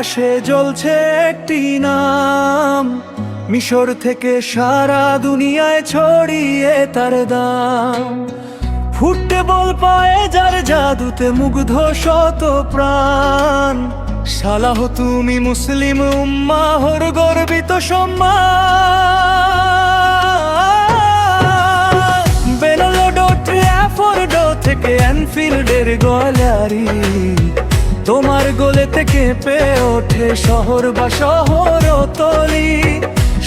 আকাশে জ্বলছে একটি নাম, মিশর থেকে সারা দুনিয়ায় ছড়িয়ে তার দাম। ফুটবল পায়ে যার জাদুতে মুগ্ধ শত প্রাণ, সালাহ তুমি মুসলিম উম্মাহর গর্বিত সম্মান। বেনালো ট্র্যাফোর্ড থেকে অ্যানফিল্ডের গ্যালারি, তোমার গোলে থেকে পেয়ে ওঠে শহর বা শহরতলি।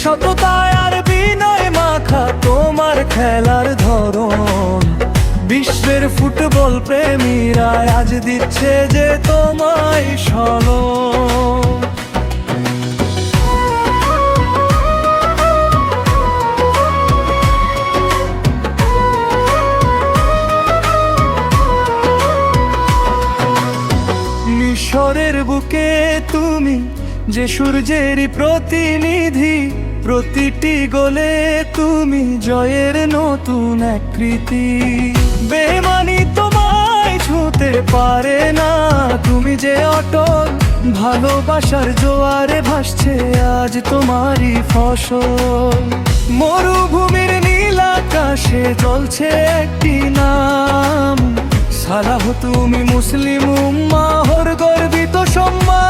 সততায় আর বিনয় মাখা তোমার খেলার ধরন, বিশ্বের ফুটবল প্রেমীরা আজ দিচ্ছে যে তোমায় সনদ। মিশরের বুকে তুমি যে সূর্যেরই প্রতিনিধি, প্রতিটি গোলে তুমি জয়ের নতুন আকৃতি। বেমানি তোমায় ছুঁতে পারে না, তুমি যে অটল ভালোবাসার জোয়ারে ভাসছে আজ তোমারই ফসল। মরুভূমির নীল আকাশে জ্বলছে একটি নাম, সালাহ তুমি মুসলিম উম্মাহর গর্বিত সম্মান।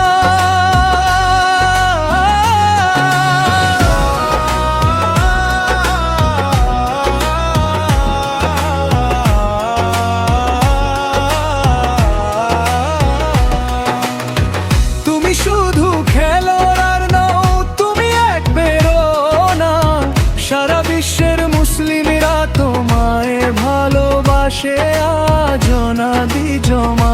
তুমি শুধু খেলোয়াড় নও, তুমি এক প্রেরণা, সারা বিশ্বের মুসলিমরা তোমায় ভালোবাসে আজ নদী জমা।